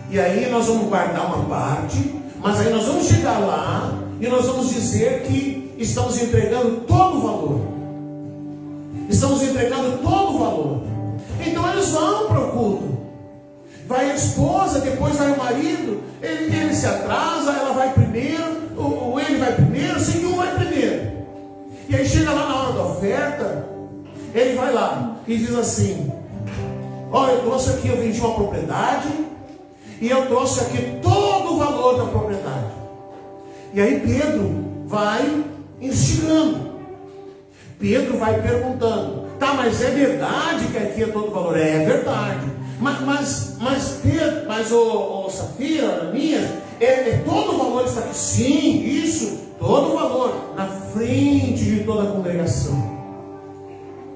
e aí nós vamos guardar uma parte, mas aí nós vamos chegar lá e nós vamos dizer que estamos entregando todo o valor. Estamos entregando todo o valor. Então eles vão para o culto. Vai a esposa, depois vai o marido. Ele se atrasa, ela vai primeiro, ou ele vai primeiro, sei que um vai primeiro. E aí chega lá na hora da oferta, ele vai lá e diz assim: olha, eu trouxe aqui, eu vendi uma propriedade, e eu trouxe aqui todo o valor da propriedade. E aí Pedro vai instigando. Pedro vai perguntando: tá, mas é verdade que aqui é todo o valor? É verdade. Mas Pedro, ô Safira, Ananias, todo o valor está aqui? Sim, isso, todo o valor, na frente de toda a congregação.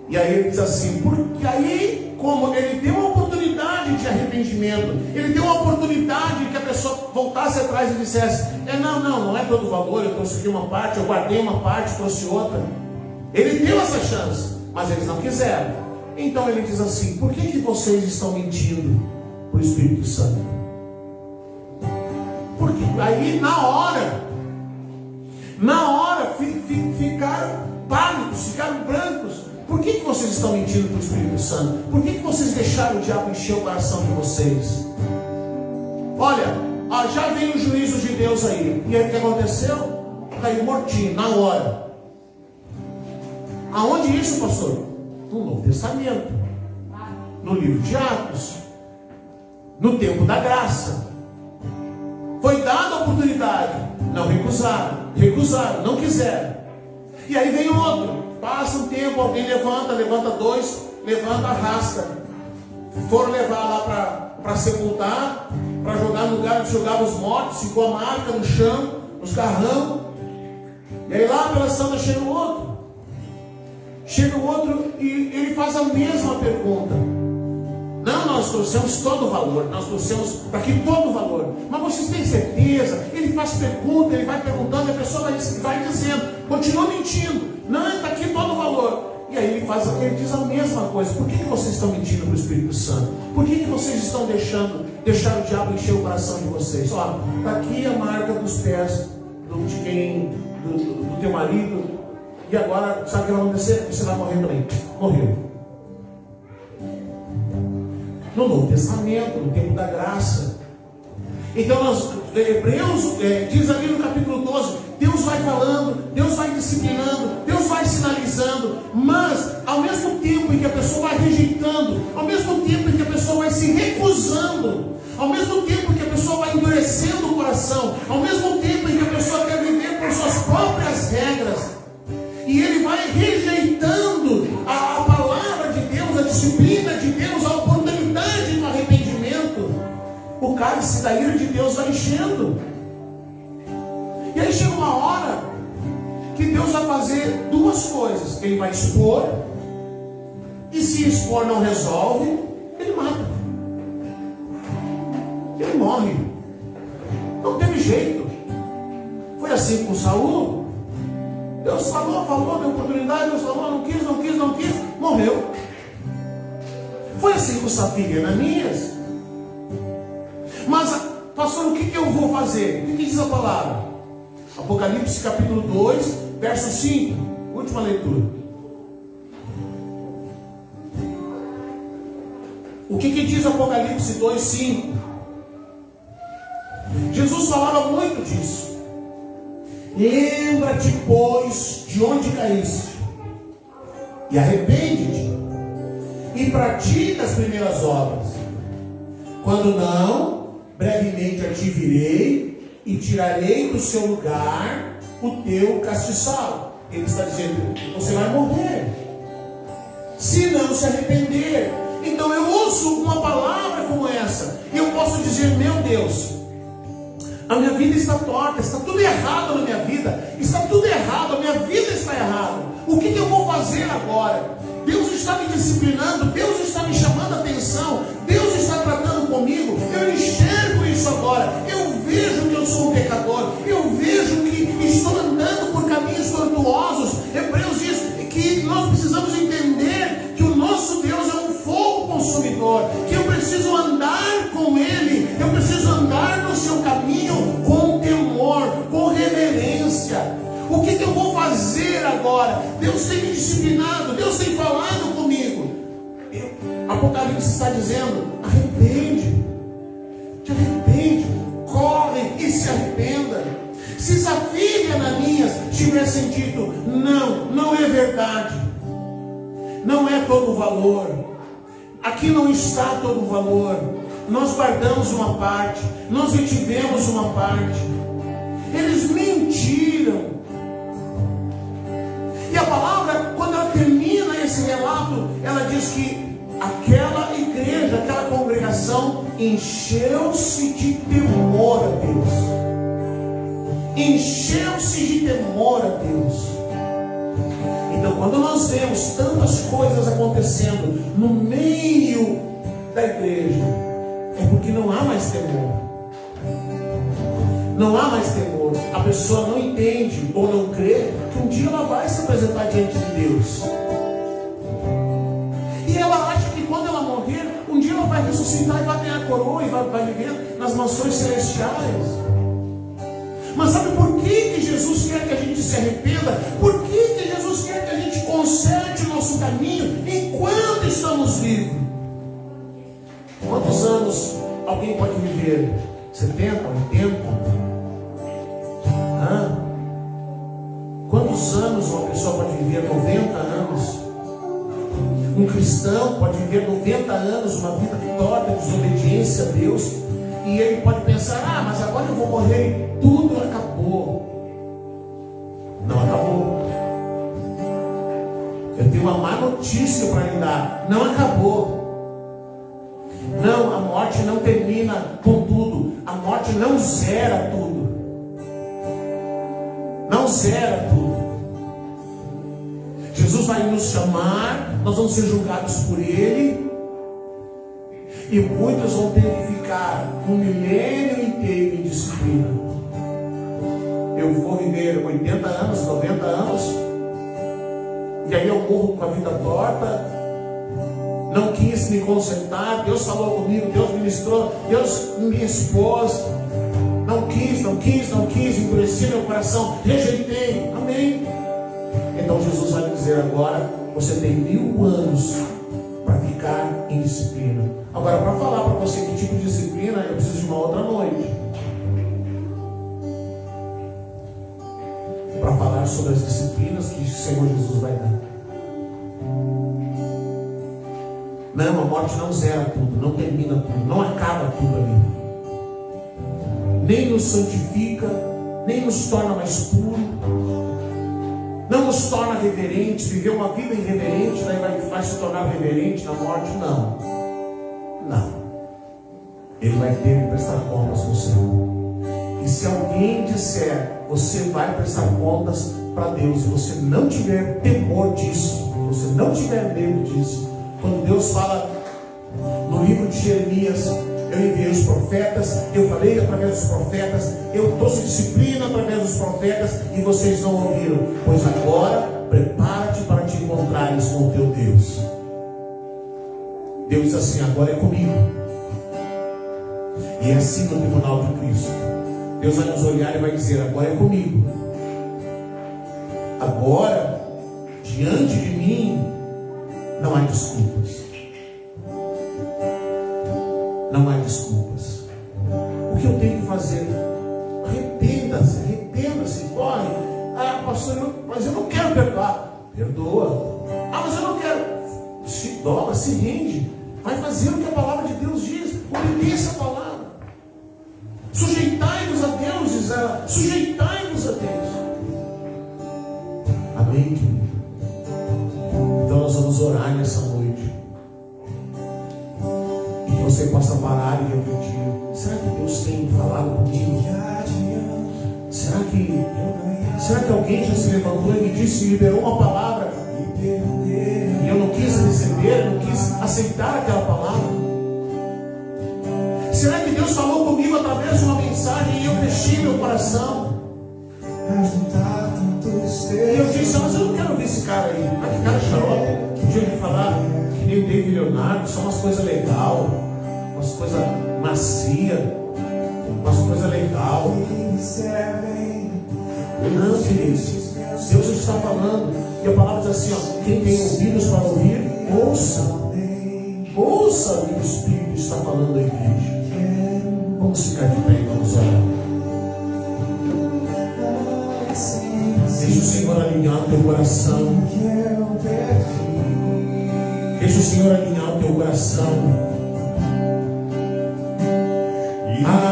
E aí ele diz assim, porque aí, como ele deu uma oportunidade de arrependimento, ele deu uma oportunidade que a pessoa voltasse atrás e dissesse: não é todo o valor, eu trouxe aqui uma parte, eu guardei uma parte, trouxe outra. Ele deu essa chance, mas eles não quiseram. Então ele diz assim: por que vocês estão mentindo para o Espírito Santo? Porque aí na hora ficaram pálidos, ficaram brancos. Por que vocês estão mentindo para o Espírito Santo? Por que vocês deixaram o diabo encher o coração de vocês? Olha, já vem o juízo de Deus aí. E aí o que aconteceu? Caiu mortinho, na hora. Aonde isso, pastor? No Novo Testamento, no livro de Atos, no tempo da graça. Foi dada a oportunidade, não recusaram, não quiseram. E aí vem outro, passa um tempo, alguém levanta dois, arrasta. Foram levar lá para sepultar, para jogar no lugar onde jogavam os mortos, ficou a marca no chão, nos carrão. E aí lá pela Santa chega o outro. Chega o outro e ele faz a mesma pergunta. Não, nós trouxemos todo o valor, nós trouxemos para aqui todo o valor. Mas vocês têm certeza? Ele faz pergunta, ele vai perguntando, e a pessoa vai dizendo, continua mentindo. Não, está aqui todo o valor. E aí ele diz a mesma coisa. Por que vocês estão mentindo para o Espírito Santo? Por que vocês estão deixando o diabo encher o coração de vocês? Ó, está aqui a marca dos pés do teu marido. E agora, sabe o que vai acontecer? Você vai morrer também. Morreu. No Novo Testamento, no tempo da graça. Então, Hebreus diz ali no capítulo 12, Deus vai falando, Deus vai disciplinando, Deus vai sinalizando, mas ao mesmo tempo em que a pessoa vai rejeitando, ao mesmo tempo em que a pessoa vai se recusando, ao mesmo tempo em que a pessoa vai endurecendo o coração, ao mesmo tempo em que a pessoa quer viver por suas próprias regras, e ele vai rejeitando a palavra de Deus, a disciplina de Deus, a oportunidade do arrependimento, o cálice da ira de Deus vai enchendo. E aí chega uma hora que Deus vai fazer duas coisas. Ele vai expor, e se expor não resolve, ele mata. Ele morre. Não teve jeito. Foi assim com Saul. Deus falou, deu oportunidade, Deus falou, não quis, morreu. Foi assim com Safira e Ananias. Mas, pastor, o que eu vou fazer? O que diz a palavra? Apocalipse capítulo 2, verso 5, última leitura. O que diz Apocalipse 2, 5? Jesus falava muito disso. Lembra-te, pois, de onde caíste, e arrepende-te, e pratica as primeiras obras. Quando não, brevemente a ti virei, e tirarei do seu lugar o teu castiçal. Ele está dizendo, você vai morrer, se não se arrepender. Então eu ouço uma palavra como essa, e eu posso dizer, meu Deus, a minha vida está torta, está tudo errado na minha vida, está tudo errado, a minha vida está errada. O que eu vou fazer agora? Deus está me disciplinando, Deus está me chamando a atenção, Deus está tratando comigo, eu enxergo isso agora, eu vejo que eu sou um pecador, eu vejo que estou andando por caminhos tortuosos. Hebreus diz que nós precisamos entender que o nosso Deus é um fogo consumidor, que eu preciso andar com Ele, eu preciso andar no seu caminho com temor, com reverência. O que eu vou fazer agora? Deus tem me disciplinado, Deus tem falado comigo. Apocalipse está dizendo: arrepende, te arrepende, corre e se arrependa. Se Safira e Ananias tivessem dito: não é verdade, não é todo o valor, aqui não está todo o valor, nós guardamos uma parte, nós retivemos uma parte, eles mentiram. E a palavra, quando ela termina esse relato, ela diz que aquela igreja, aquela congregação encheu-se de temor a Deus. Encheu-se de temor a Deus. Então, quando nós vemos tantas coisas acontecendo no meio da igreja, é porque não há mais temor. Não há mais temor. A pessoa não entende ou não crê que um dia ela vai se apresentar diante de Deus. E ela acha que quando ela morrer, um dia ela vai ressuscitar e vai ganhar a coroa e vai viver nas mansões celestiais. Mas sabe por que Jesus quer que a gente se arrependa? Por que Jesus quer que a gente conserte o nosso caminho enquanto estamos vivos? Quantos anos alguém pode viver? 70, 80? Quantos anos uma pessoa pode viver? 90 anos? Um cristão pode viver 90 anos, uma vida torta, desobediência a Deus, e ele pode pensar: mas agora eu vou morrer e tudo acabou. Não acabou. Eu tenho uma má notícia para lhe dar: não acabou. Não, a morte não termina com tudo. A morte não zera tudo. Não zera tudo. Jesus vai nos chamar, nós vamos ser julgados por Ele, e muitos vão ter que ficar um milênio inteiro em disciplina. Eu vou viver 80 anos, 90 anos, e aí eu morro com a vida torta. Não quis me consertar, Deus falou comigo, Deus ministrou, Deus me expôs. Não quis, endureci meu coração, rejeitei. Amém. Então Jesus vai dizer agora: você tem 1000 anos para ficar em disciplina. Agora, para falar para você que tipo de disciplina, eu preciso de uma outra noite para falar sobre as disciplinas que o Senhor Jesus vai dar. Não, a morte não zera tudo, não termina tudo, não acaba tudo ali. Nem nos santifica, nem nos torna mais puro, não nos torna reverentes. Viver uma vida irreverente, daí vai se tornar reverente na morte? Não. Ele vai ter que prestar contas no Senhor. E se alguém disser: você vai prestar contas para Deus, e você não tiver temor disso, você não tiver medo disso, quando Deus fala no livro de Jeremias: eu enviei os profetas, eu falei através dos profetas, eu trouxe disciplina através dos profetas, e vocês não ouviram. Pois agora, prepara-te para te encontrares com o teu Deus. Deus diz assim: agora é comigo. E é assim no tribunal de Cristo. Deus vai nos olhar e vai dizer: agora é comigo. Agora, diante de mim, não há desculpas. Não há desculpas. O que eu tenho que fazer? Arrependa-se, corre. Pastor, mas eu não quero perdoar. Perdoa. Mas eu não quero. Se dobra, se rende. Vai fazer o que a palavra de Deus diz. Obedeça a palavra. Sujeitai-vos a Deus, diz ela. Sujeitai-vos a Deus. Amém, querido? Então nós vamos orar nessa noite. Que você possa parar e refletir: será que Deus tem falado comigo? Será que que alguém já se levantou e me disse, liberou uma palavra e eu não quis receber, não quis aceitar aquela palavra? Será que Deus falou comigo através de uma mensagem e eu fechei meu coração? E eu disse, mas eu não quero ver esse cara aí. Ah, que cara xarope, que dia de falar que nem o David Leonardo, só umas coisas legais, umas coisas macias, umas coisas legais. Não, queridos, Deus está falando, e a palavra diz assim, ó, quem tem ouvidos para ouvir, ouça. Ouça o que o Espírito está falando à igreja. Vamos ficar de pé e vamos orar. Deixa o Senhor alinhar o teu coração. Deixa o Senhor alinhar o teu coração.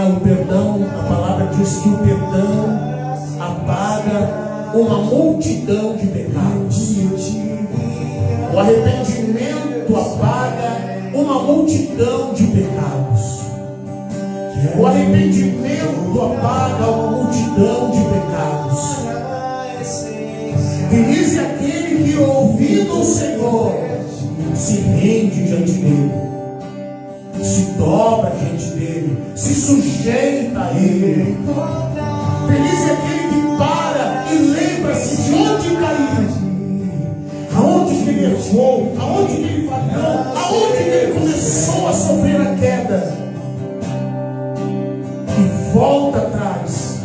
O perdão, a palavra diz que o perdão apaga uma multidão de pecados. O arrependimento apaga uma multidão de pecados. O arrependimento apaga uma multidão de pecados. Feliz é aquele que, ouvindo o Senhor, se rende diante dele, se dobra diante dele, se sujeita a ele. Feliz é aquele que para e lembra-se de onde caiu, aonde que ele errou, aonde que ele falhou, aonde que ele começou a sofrer a queda, e volta atrás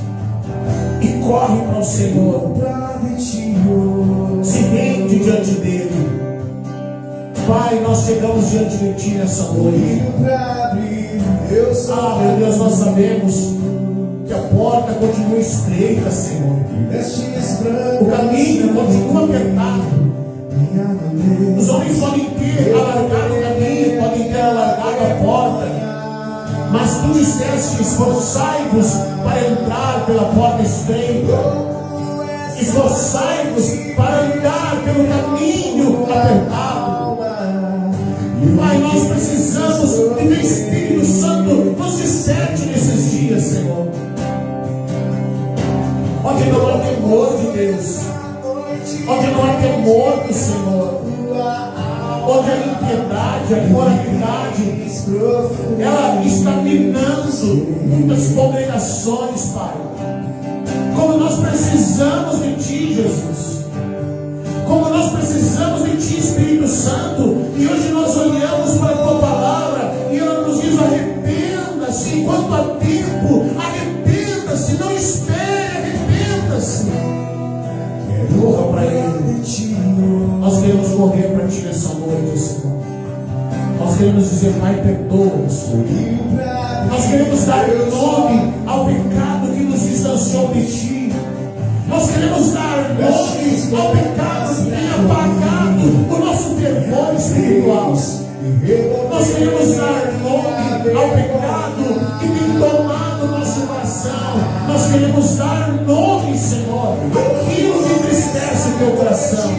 e corre para o Senhor, se rende diante dele. Pai, nós chegamos diante de Ti nessa noite. Meu Deus, nós sabemos que a porta continua estreita, Senhor. O caminho continua apertado. Os homens podem ter alargado o caminho, podem ter alargado a porta, mas Tu disseste, esforçai-vos para entrar pela porta estreita. Esforçai-vos para andar pelo caminho apertado. Pai, nós precisamos que o Espírito Santo nos desperte nesses dias, Senhor. Onde não há temor de Deus, onde não há temor do Senhor, onde a impiedade, a imoralidade, ela está minando muitas congregações, Pai. Como nós precisamos de Ti, Jesus. Como nós precisamos de Ti, Espírito Santo. E hoje nós olhamos para a Tua palavra e ela nos diz: arrependa-se enquanto há tempo. Arrependa-se, não espere, arrependa-se. Corra para Ele. Nós queremos correr para Ti nessa noite, Senhor. Nós queremos dizer: Pai, perdoa-nos. Nós queremos dar nome ao pecado que nos distanciou de Ti. Nós queremos dar nome ao pecado que tem apagado o nosso fervor espiritual. Nós queremos dar nome ao pecado que tem tomado o nosso coração. Nós queremos dar nome, Senhor, àquilo que entristece o Teu coração.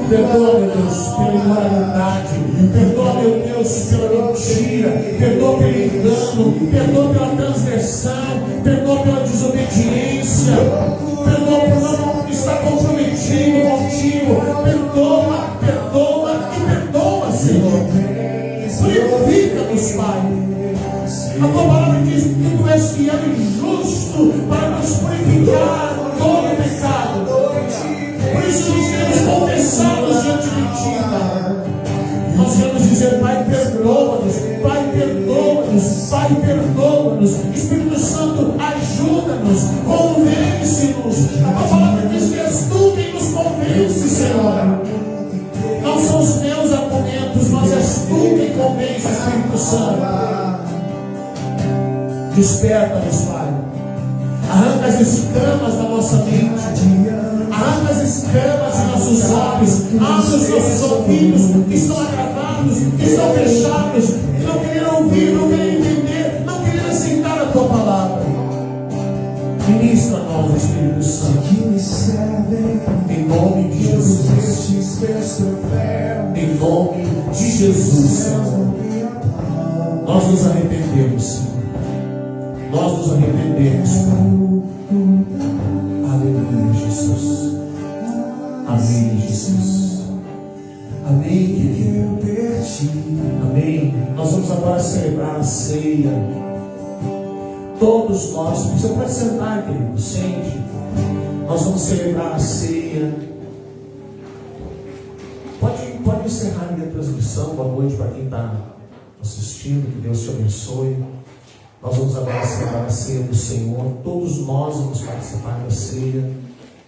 Perdoa, meu Deus, pela imoralidade. Perdoa, meu Deus, pela mentira. Perdoa pelo engano. Perdoa pela transgressão. Perdoa pela desobediência. Perdoa por não estar comprometido contigo. Perdoa, perdoa e perdoa, Senhor. Purifica-nos, Pai. A Tua palavra diz que Tu és fiel e justo para nos purificar todo pecado. Por isso nós queremos confessar-nos diante de Ti, Pai. Nós queremos dizer: Pai, perdoa-nos, Pai, perdoa-nos, Pai, perdoa-nos. Espírito Santo, ajuda-nos, convence-nos. A Tua palavra diz que és Tu quem nos convence, Senhor. Não são os meus argumentos, mas és Tu quem convence, Espírito Santo. Desperta-nos, Pai. Arranca as escamas da nossa mente. Arranca as escamas de nossos olhos. Abre os nossos ouvidos que estão agravados, que estão fechados, que não querem ouvir, não querem entender, não querem aceitar a Tua palavra. Ministra a nós, Espírito Santo. Em nome de Jesus. Em nome de Jesus, Senhor. Nós nos arrependemos, Senhor. Nós nos arrependemos, Pai. celebrar a ceia. Todos nós, você pode sentar, querido, sente. Nós vamos celebrar a ceia. Pode encerrar a minha transmissão. Boa noite para quem está assistindo. Que Deus te abençoe. Nós vamos agora celebrar a ceia do Senhor. Todos nós vamos participar da ceia.